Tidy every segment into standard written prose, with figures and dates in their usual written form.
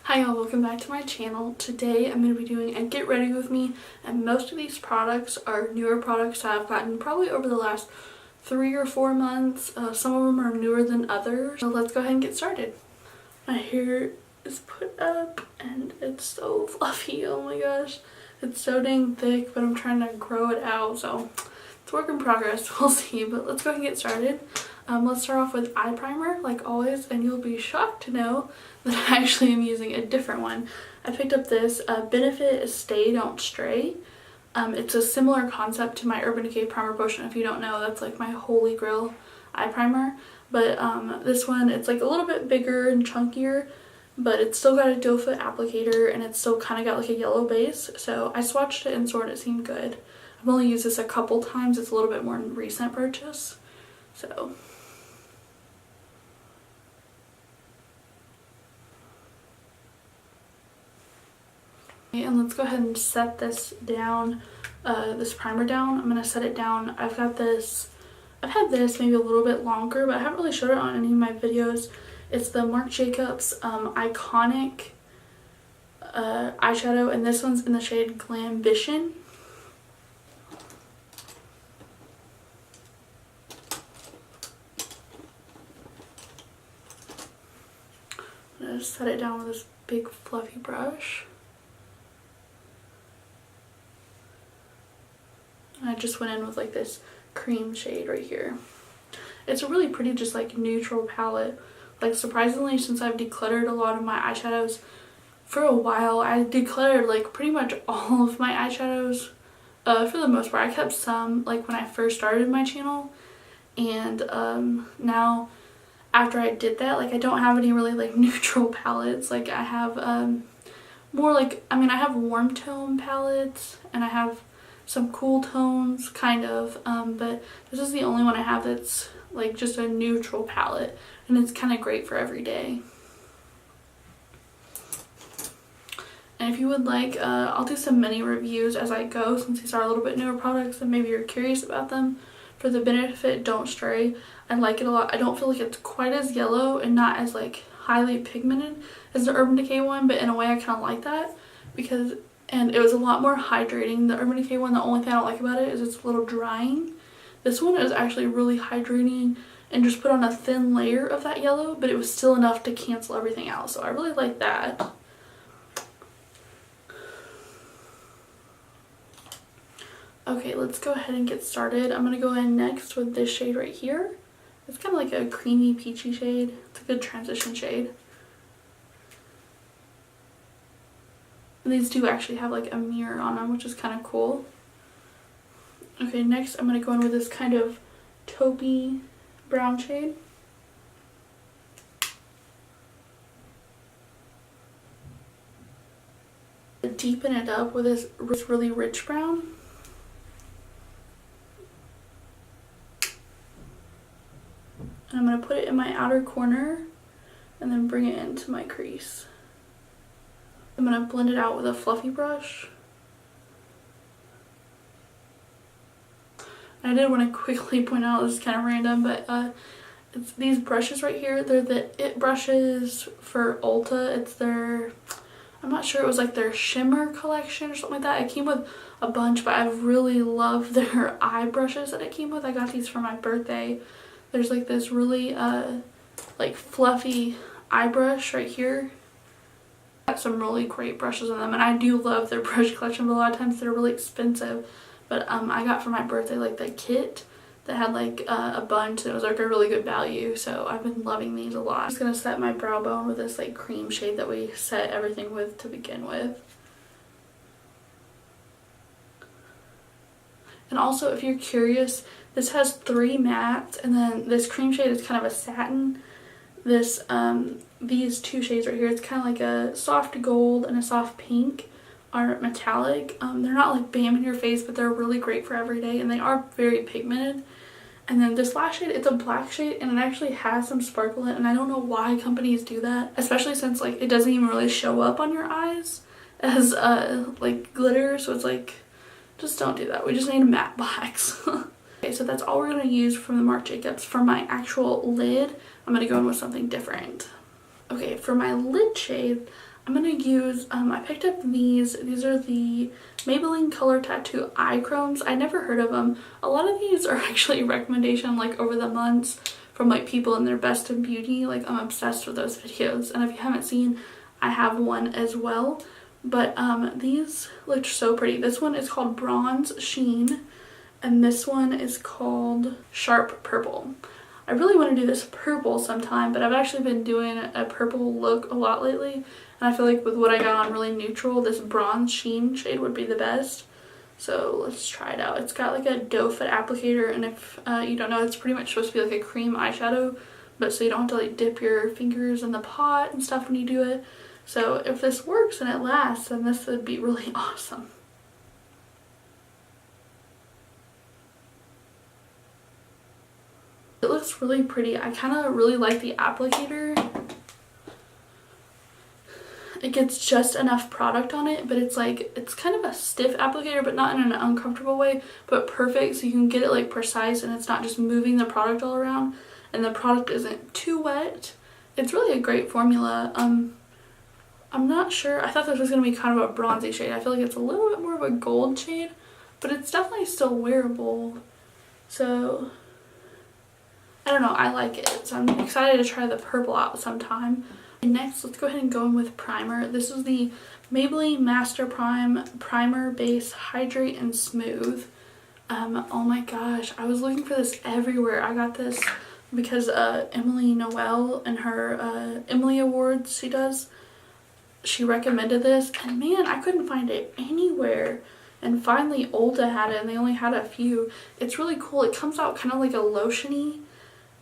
Hi y'all, welcome back to my channel. Today I'm going to be doing a get ready with me, and most of these products are newer products that I've gotten probably over the last 3 or 4 months. Some of them are newer than others. So let's go ahead and get started. My hair is put up and it's so fluffy, oh my gosh. It's so dang thick, but I'm trying to grow it out, so it's a work in progress, we'll see. But let's go ahead and get started. Let's start off with eye primer, like always, and you'll be shocked to know that I actually am using a different one. I picked up this Benefit Stay Don't Stray. It's a similar concept to my Urban Decay Primer Potion. If you don't know, that's like my holy grail eye primer. But this one, it's like a little bit bigger and chunkier, but it's still got a doe foot applicator, and it's still kind of got like a yellow base. So I swatched it and sort it seemed good. I've only used this a couple times. It's a little bit more recent purchase. So and let's go ahead and set this down, this primer down. I'm going to set it down. I've had this maybe a little bit longer, but I haven't really showed it on any of my videos. It's the Marc Jacobs Iconic eyeshadow, and this one's in the shade Glambition. I'm going to set it down with this big fluffy brush. I just went in with like this cream shade right here. It's a really pretty just like neutral palette. Like surprisingly, since I've decluttered a lot of my eyeshadows for a while, I decluttered like pretty much all of my eyeshadows for the most part. I kept some like when I first started my channel, and now after I did that, like I don't have any really like neutral palettes. Like I have more like, I mean, I have warm tone palettes and I have some cool tones kind of, but this is the only one I have that's like just a neutral palette, and it's kind of great for every day. And if you would like, I'll do some mini reviews as I go, since these are a little bit newer products and maybe you're curious about them. For the Benefit Don't Stray, I like it a lot. I don't feel like it's quite as yellow and not as like highly pigmented as the Urban Decay one, but in a way I kind of like that because and it was a lot more hydrating. The Urban Decay one, the only thing I don't like about it is it's a little drying. This one is actually really hydrating and just put on a thin layer of that yellow, but it was still enough to cancel everything out. So I really like that. Okay, let's go ahead and get started. I'm going to go in next with this shade right here. It's kind of like a creamy peachy shade. It's a good transition shade. And these do actually have like a mirror on them, which is kind of cool. Okay, next I'm going to go in with this kind of taupey brown shade. Deepen it up with this really rich brown. And I'm going to put it in my outer corner and then bring it into my crease. I'm going to blend it out with a fluffy brush. I did want to quickly point out, this is kind of random, but it's these brushes right here. They're the It brushes for Ulta. It's their, I'm not sure, it was like their shimmer collection or something like that. It came with a bunch, but I really love their eye brushes that it came with. I got these for my birthday. There's like this really like fluffy eye brush right here. Got some really great brushes in them, and I do love their brush collection, but a lot of times they're really expensive. But I got for my birthday like the kit that had like a bunch, and it was like a really good value, so I've been loving these a lot. I'm just gonna set my brow bone with this like cream shade that we set everything with to begin with. And also, if you're curious, this has 3 mattes, and then this cream shade is kind of a satin. This these 2 shades right here, it's kind of like a soft gold and a soft pink, are metallic. They're not like bam in your face, but they're really great for every day, and they are very pigmented. And then this last shade, it's a black shade, and it actually has some sparkle in it, and I don't know why companies do that, especially since like it doesn't even really show up on your eyes as like glitter. So it's like, just don't do that. We just need matte blacks. Okay, so that's all we're going to use from the Marc Jacobs. For my actual lid, I'm going to go in with something different. Okay, for my lid shade, I'm gonna use, I picked up these. These are the Maybelline Color Tattoo Eye Chromes. I never heard of them. A lot of these are actually recommendation like over the months from like people in their best of beauty. Like I'm obsessed with those videos, and if you haven't seen, I have one as well. But these looked so pretty. This one is called Bronze Sheen, and this one is called Sharp Purple. I really want to do this purple sometime, but I've actually been doing a purple look a lot lately, and I feel like with what I got on really neutral, this Bronze Sheen shade would be the best. So let's try it out. It's got like a doe foot applicator, and if you don't know, it's pretty much supposed to be like a cream eyeshadow, but so you don't have to like dip your fingers in the pot and stuff when you do it. So if this works and it lasts, then this would be really awesome. It looks really pretty. I kind of really like the applicator. It gets just enough product on it, but it's like, it's kind of a stiff applicator, but not in an uncomfortable way, but perfect, so you can get it like precise and it's not just moving the product all around, and the product isn't too wet. It's really a great formula. I'm not sure. I thought this was going to be kind of a bronzy shade. I feel like it's a little bit more of a gold shade, but it's definitely still wearable. So I don't know, I like it. So I'm excited to try the purple out sometime. And next, let's go ahead and go in with primer. This is the Maybelline Master Prime Primer Base Hydrate and Smooth. Oh my gosh, I was looking for this everywhere. I got this because Emily Noel and her Emily Awards she recommended this, and man, I couldn't find it anywhere. And finally Ulta had it, and they only had a few. It's really cool. It comes out kind of like a lotiony,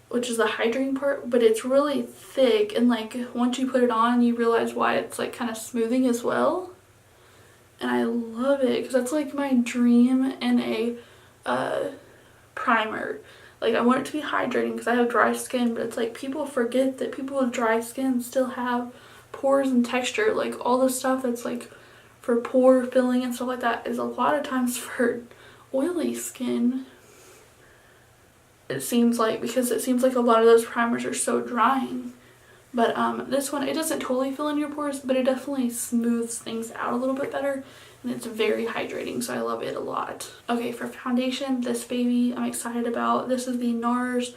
which is the hydrating part, but it's really thick, and like once you put it on, you realize why it's like kind of smoothing as well. And I love it because that's like my dream in a primer. Like I want it to be hydrating because I have dry skin, but it's like people forget that people with dry skin still have pores and texture. Like all the stuff that's like for pore filling and stuff like that is a lot of times for oily skin. It seems like, because it seems like a lot of those primers are so drying. But this one, it doesn't totally fill in your pores, but it definitely smooths things out a little bit better, and it's very hydrating, so I love it a lot. Okay, for foundation, this baby I'm excited about. This is the NARS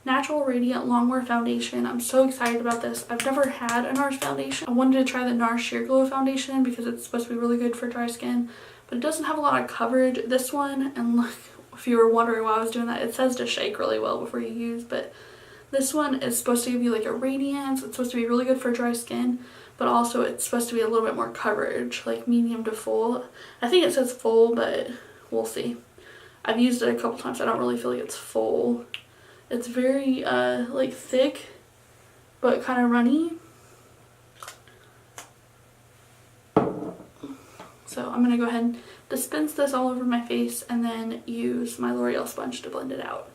Natural Radiant Longwear Foundation. I'm so excited about this. I've never had a NARS foundation. I wanted to try the NARS Sheer Glow foundation because it's supposed to be really good for dry skin, but it doesn't have a lot of coverage. This one, and like, if you were wondering why I was doing that, it says to shake really well before you use, but this one is supposed to give you like a radiance. It's supposed to be really good for dry skin, but also it's supposed to be a little bit more coverage, like medium to full. I think it says full, but we'll see. I've used it a couple times. I don't really feel like it's full. It's very like thick, but kind of runny. So I'm gonna go ahead and dispense this all over my face and then use my L'Oreal sponge to blend it out.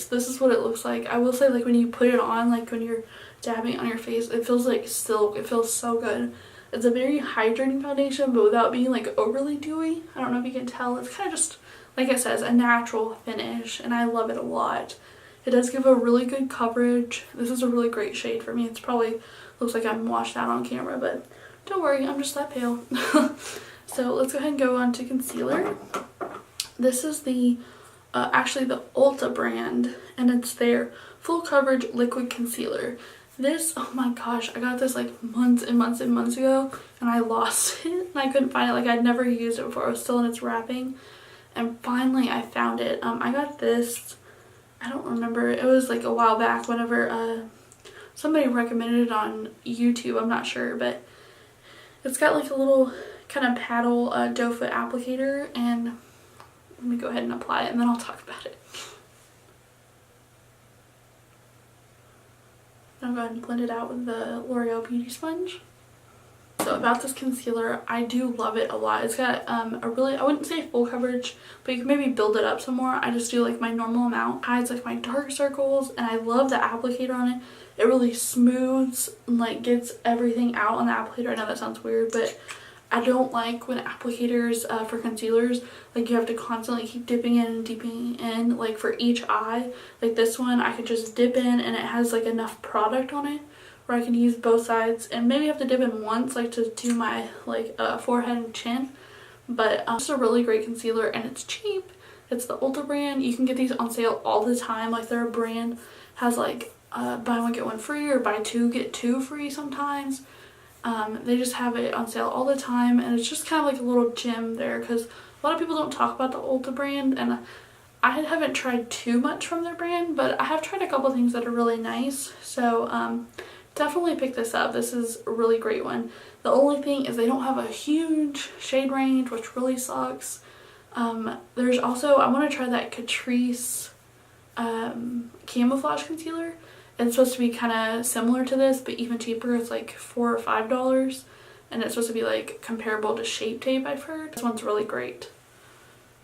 This is what it looks like. I will say, like, when you put it on, like when you're dabbing it on your face, it feels like silk. It feels so good. It's a very hydrating foundation, but without being like overly dewy. I don't know if you can tell. It's kind of just, like it says, a natural finish, and I love it a lot. It does give a really good coverage. This is a really great shade for me. It's probably looks like I'm washed out on camera, but don't worry, I'm just that pale. So let's go ahead and go on to concealer. This is the actually the Ulta brand, and it's their full coverage liquid concealer. This, oh my gosh, I got this like months and months and months ago, and I lost it and I couldn't find it. Like, I'd never used it before. It was still in its wrapping, and finally I found it. I got this, I don't remember, it was like a while back whenever somebody recommended it on YouTube, I'm not sure, but it's got like a little kind of paddle doe foot applicator, and let me go ahead and apply it and then I'll talk about it. I'll go ahead and blend it out with the L'Oreal Beauty Sponge. So about this concealer, I do love it a lot. It's got a really, I wouldn't say full coverage, but you can maybe build it up some more. I just do like my normal amount. It hides like my dark circles, and I love the applicator on it. It really smooths and like gets everything out on the applicator. I know that sounds weird, but I don't like when applicators for concealers, like you have to constantly keep dipping in and dipping in, like for each eye. Like this one I could just dip in and it has like enough product on it where I can use both sides, and maybe have to dip in once like to do my like forehead and chin. But it's a really great concealer and it's cheap. It's the Ulta brand. You can get these on sale all the time. Like their brand has like buy one get one free or buy two get two free sometimes. They just have it on sale all the time, and it's just kind of like a little gem there because a lot of people don't talk about the Ulta brand, and I haven't tried too much from their brand, but I have tried a couple things that are really nice. So definitely pick this up. This is a really great one. The only thing is they don't have a huge shade range, which really sucks. There's also, I want to try that Catrice camouflage concealer. It's supposed to be kind of similar to this, but even cheaper. It's like $4 or $5, and it's supposed to be like comparable to Shape Tape, I've heard. This one's really great.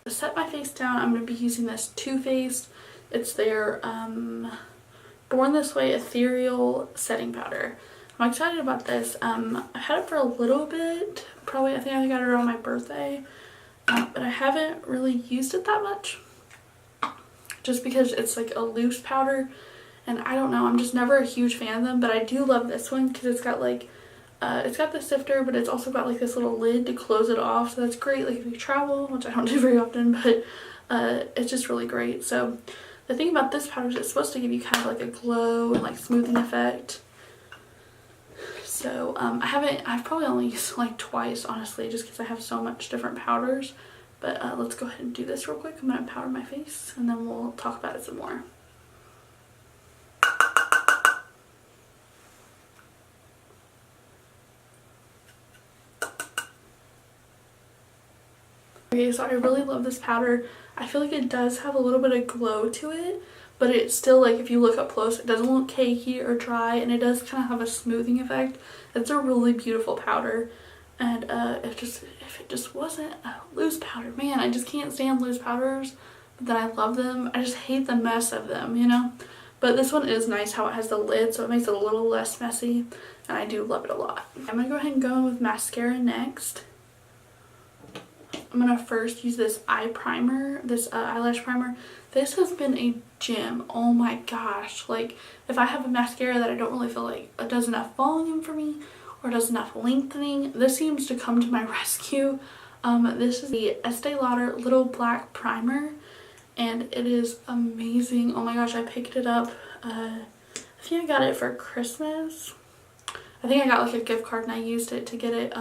To set my face down, I'm going to be using this Too Faced. It's their Born This Way Ethereal Setting Powder. I'm excited about this. I've had it for a little bit. Probably, I think I got it around my birthday. But I haven't really used it that much. Just because it's like a loose powder. And I don't know, I'm just never a huge fan of them. But I do love this one because it's got like, it's got the sifter, but it's also got like this little lid to close it off. So that's great like if you travel, which I don't do very often, but it's just really great. So the thing about this powder is it's supposed to give you kind of like a glow and like smoothing effect. So I've probably only used it like twice, honestly, just because I have so much different powders. But let's go ahead and do this real quick. I'm going to powder my face and then we'll talk about it some more. Okay, so I really love this powder. I feel like it does have a little bit of glow to it, but it's still like if you look up close, it doesn't look cakey or dry, and it does kind of have a smoothing effect. It's a really beautiful powder, and if it just wasn't a loose powder, man, I just can't stand loose powders, but then I love them. I just hate the mess of them, you know? But this one is nice how it has the lid, so it makes it a little less messy, and I do love it a lot. I'm gonna go ahead and go in with mascara next. I'm going to first use this eye primer, this eyelash primer. This has been a gem. Oh my gosh. Like, if I have a mascara that I don't really feel like it does enough volume for me or does enough lengthening, this seems to come to my rescue. This is the Estee Lauder Little Black Primer, and it is amazing. Oh my gosh, I picked it up. I think I got it for Christmas. I think I got like a gift card and I used it to get it.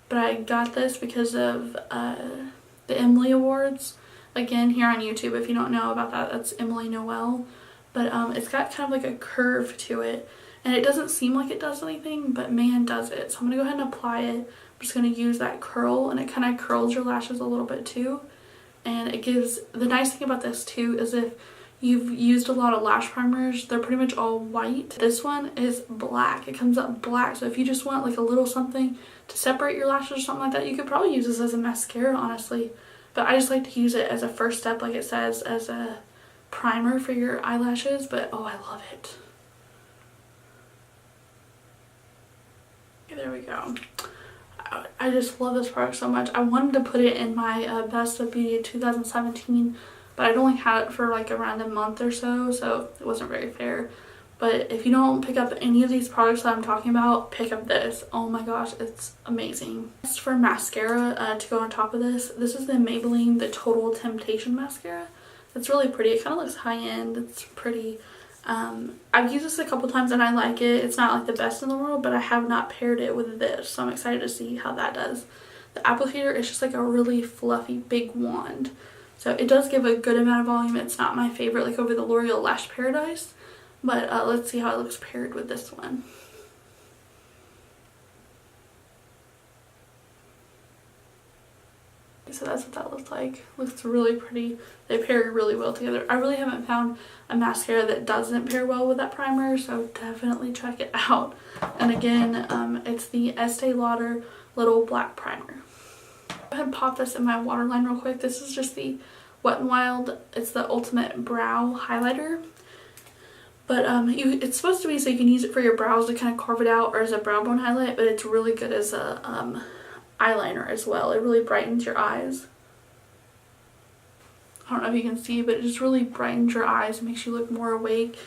But I got this because of the Emily Awards. Again, here on YouTube, if you don't know about that, that's Emily Noel. But it's got kind of like a curve to it. And it doesn't seem like it does anything, but man, does it. So I'm going to go ahead and apply it. I'm just going to use that curl, and it kind of curls your lashes a little bit too. And it gives, the nice thing about this too is if you've used a lot of lash primers, they're pretty much all white. This one is black. It comes up black. So if you just want like a little something to separate your lashes or something like that, you could probably use this as a mascara, honestly. But I just like to use it as a first step, like it says, as a primer for your eyelashes. But oh, I love it. Okay, there we go. I just love this product so much. I wanted to put it in my Best of Beauty 2017, but I'd only had it for like around a month or so, so it wasn't very fair. But if you don't pick up any of these products that I'm talking about, pick up this. Oh my gosh, it's amazing. Next, for mascara to go on top of this, this is the Maybelline The Total Temptation Mascara. It's really pretty. It kind of looks high-end. It's pretty. I've used this a couple times and I like it. It's not like the best in the world, but I have not paired it with this, so I'm excited to see how that does. The applicator is just like a really fluffy big wand. So it does give a good amount of volume. It's not my favorite like over the L'Oreal Lash Paradise. But let's see how it looks paired with this one. So that's what that looks like. Looks really pretty. They pair really well together. I really haven't found a mascara that doesn't pair well with that primer, so definitely check it out. And again, it's the Estee Lauder Little Black Primer. Go ahead and pop this in my waterline real quick. This is just the Wet n Wild. It's the Ultimate Brow Highlighter. But it's supposed to be so you can use it for your brows to kind of carve it out, or as a brow bone highlight, but it's really good as a eyeliner as well. It really brightens your eyes. I don't know if you can see, but it just really brightens your eyes and makes you look more awake.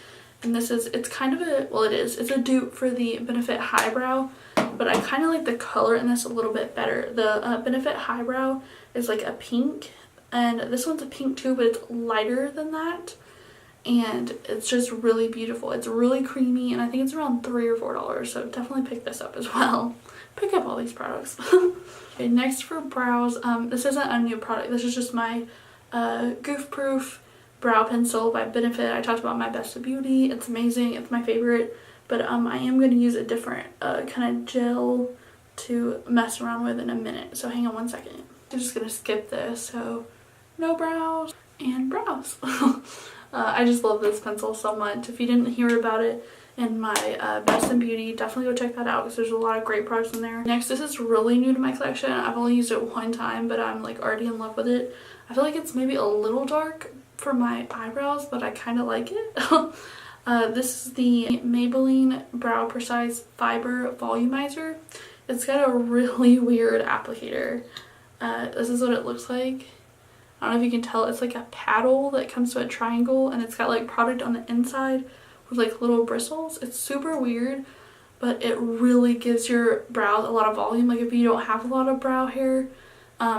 And this is, it's kind of a, well, it's a dupe for the Benefit Highbrow, but I kind of like the color in this a little bit better. The Benefit Highbrow is like a pink, and this one's a pink too, but it's lighter than that. And it's just really beautiful. It's really creamy, and I think it's around $3 or $4, so definitely pick this up as well. Pick up all these products. Okay, next for brows, this isn't a new product. This is just my Goof Proof brow pencil by Benefit. I talked about my Best of Beauty. It's amazing. It's my favorite. But I am going to use a different kind of gel to mess around with in a minute. So hang on one second. I'm just going to skip this. So no brows and brows. I just love this pencil so much. If you didn't hear about it in my Best in Beauty, definitely go check that out because there's a lot of great products in there. Next, this is really new to my collection. I've only used it one time, but I'm like already in love with it. I feel like it's maybe a little dark for my eyebrows, but I kind of like it. This is the Maybelline Brow Precise Fiber Volumizer. It's got a really weird applicator. This is what it looks like. I don't know if you can tell, it's like a paddle that comes to a triangle, and it's got like product on the inside with like little bristles. It's super weird, but it really gives your brows a lot of volume. Like if you don't have a lot of brow hair,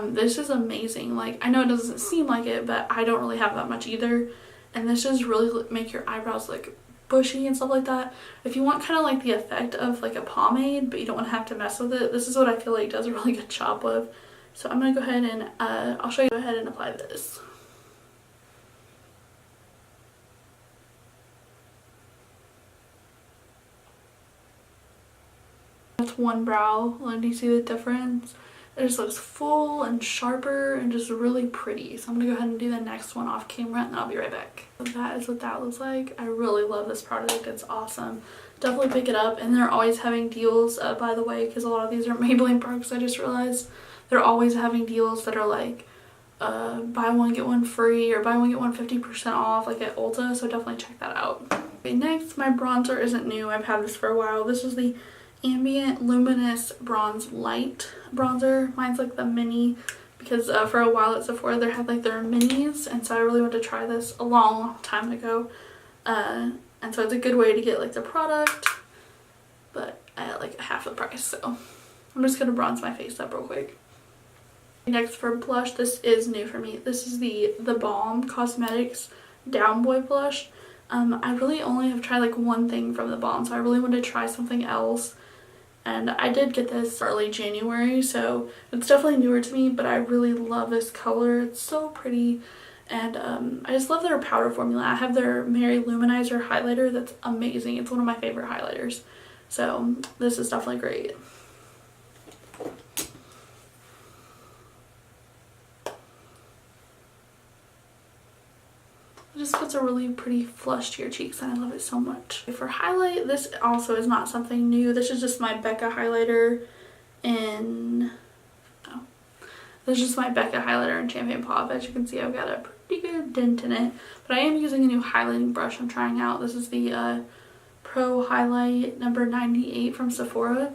this is amazing. Like I know it doesn't seem like it, but I don't really have that much either, and this just really make your eyebrows look bushy and stuff like that. If you want kind of like the effect of like a pomade, but you don't want to have to mess with it, this is what I feel like it does a really good job with. So I'm gonna go ahead and I'll show you. Go ahead and apply this. That's one brow. Do you see the difference? It just looks full and sharper and just really pretty. So I'm gonna go ahead and do the next one off camera, and then I'll be right back. So that is what that looks like. I really love this product. It's awesome. Definitely pick it up, and they're always having deals, by the way, because a lot of these are Maybelline products. I just realized they're always having deals that are like buy one get one free, or buy one get one 50% off, like at Ulta. So definitely check that out. Okay, next, my bronzer isn't new. I've had this for a while. This is the Ambient Luminous Bronze Light bronzer. Mine's like the mini, because for a while at Sephora they had like their minis, and so I really wanted to try this a long time ago, and so it's a good way to get like the product, but at like half the price. So I'm just gonna bronze my face up real quick. Next for blush, this is new for me. This is the Balm Cosmetics Down Boy blush. I really only have tried like one thing from the Balm, so I really wanted to try something else. And I did get this early January, so it's definitely newer to me, but I really love this color. It's so pretty, and I just love their powder formula. I have their Mary Luminizer highlighter that's amazing. It's one of my favorite highlighters, so this is definitely great. It just puts a really pretty flush to your cheeks, and I love it so much. For highlight, this also is not something new. This is just my Becca highlighter in, oh, this is just my Becca highlighter in Champagne Pop. As you can see, I've got a pretty good dent in it, but I am using a new highlighting brush I'm trying out. This is the Pro Highlight number 98 from Sephora.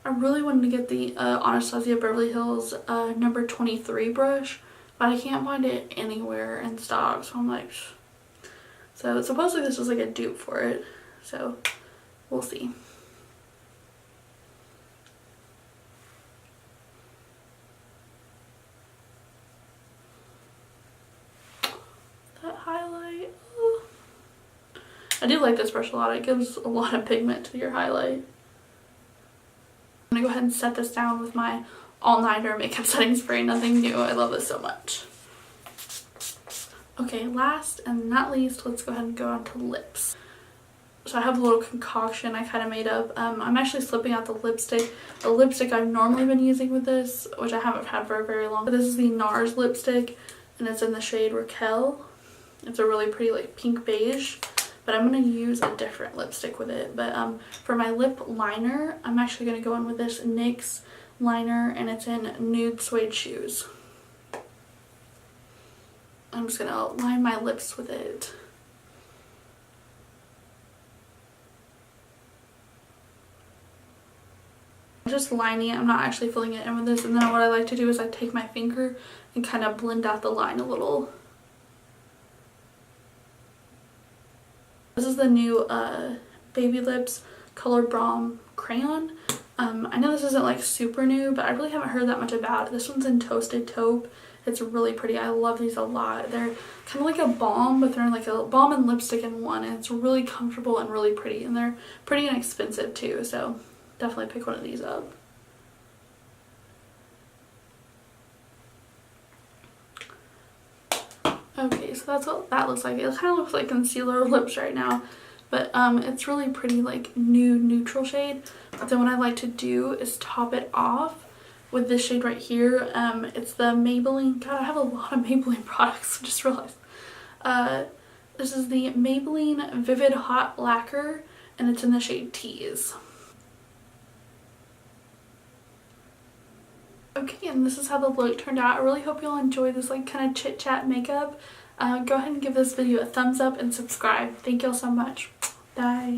I really wanted to get the Anastasia Beverly Hills number 23 brush, but I can't find it anywhere in stock, so I'm like, so supposedly this was like a dupe for it, so we'll see. That highlight, oh. I do like this brush a lot. It gives a lot of pigment to your highlight. I'm gonna go ahead and set this down with my all-nighter makeup setting spray. Nothing new. I love this so much. Okay, last and not least, let's go ahead and go on to lips. So I have a little concoction I kind of made up. I'm actually slipping out the lipstick. The lipstick I've normally been using with this, which I haven't had for very long. But this is the NARS lipstick, and it's in the shade Raquel. It's a really pretty like pink beige, but I'm going to use a different lipstick with it. But for my lip liner, I'm actually going to go in with this NYX liner, and it's in Nude Suede Shoes. I'm just going to line my lips with it. I'm just lining it. I'm not actually filling it in with this. And then what I like to do is I take my finger and kind of blend out the line a little. This is the new Baby Lips Color Balm Crayon. I know this isn't like super new, but I really haven't heard that much about it. This one's in Toasted Taupe. It's really pretty. I love these a lot. They're kind of like a balm, but they're like a balm and lipstick in one, and it's really comfortable and really pretty, and they're pretty inexpensive too, so definitely pick one of these up. Okay, so that's what that looks like. It kind of looks like concealer lips right now, but it's really pretty, like nude neutral shade. But then what I like to do is top it off with this shade right here. It's the Maybelline. God, I have a lot of Maybelline products. I just realized. This is the Maybelline Vivid Hot Lacquer, and it's in the shade Tease. Okay, and this is how the look turned out. I really hope you'll enjoy this like kind of chit chat makeup. Go ahead and give this video a thumbs up and subscribe. Thank y'all so much. Bye.